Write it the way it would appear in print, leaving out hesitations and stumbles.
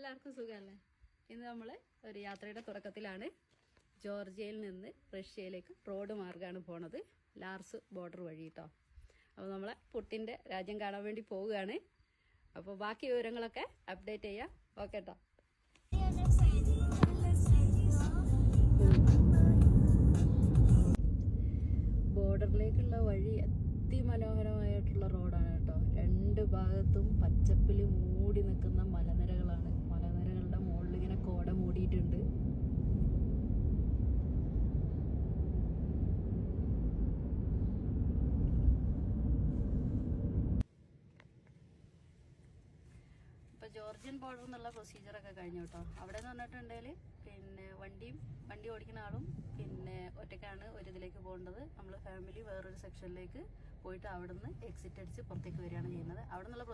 എല്ലാവർക്കും സുഖമല്ലേ? ഇന്ന് നമ്മൾ ഒരു യാത്രയുടെ തുടക്കത്തിലാണ്. ജോർജിയയിൽ നിന്ന് റഷ്യയിലേക്ക് റോഡ് മാർഗ്ഗമാണ് പോണത്, ലാർസ് ബോർഡർ വഴി കേട്ടോ. അപ്പോൾ നമ്മളെ പുട്ടിൻ്റെ രാജ്യം കാണാൻ വേണ്ടി പോവുകയാണ്. അപ്പോൾ ബാക്കി വിവരങ്ങളൊക്കെ അപ്ഡേറ്റ് ചെയ്യാം. ഓക്കെ കേട്ടോ. ബോർഡറിലേക്കുള്ള വഴി അതിമനോഹരമായിട്ടുള്ള റോഡാണ് കേട്ടോ. രണ്ട് ഭാഗത്തും പച്ചപ്പിൽ മൂടി നിൽക്കുന്ന മലനിരകളാണ്. മലനിരകളുടെ മുകളിൽ ഇങ്ങനെ കോട മൂടിയിട്ടുണ്ട്. ഇപ്പോൾ ജോർജിയൻ ബോർഡർ എന്നുള്ള പ്രൊസീജിയറൊക്കെ കഴിഞ്ഞു കേട്ടോ. അവിടെ എന്ന് പറഞ്ഞിട്ടുണ്ടെങ്കിൽ പിന്നെ വണ്ടി ഓടിക്കുന്ന ആളും പിന്നെ ഒറ്റയ്ക്കാണ് ഒരു ഇതിലേക്ക് പോകേണ്ടത്. നമ്മൾ ഫാമിലി വേറൊരു സെക്ഷനിലേക്ക് പോയിട്ട് അവിടെ നിന്ന് എക്സിറ്റ് അടിച്ച് പുറത്തേക്ക് വരികയാണ് ചെയ്യുന്നത്. അവിടെ നിന്നുള്ള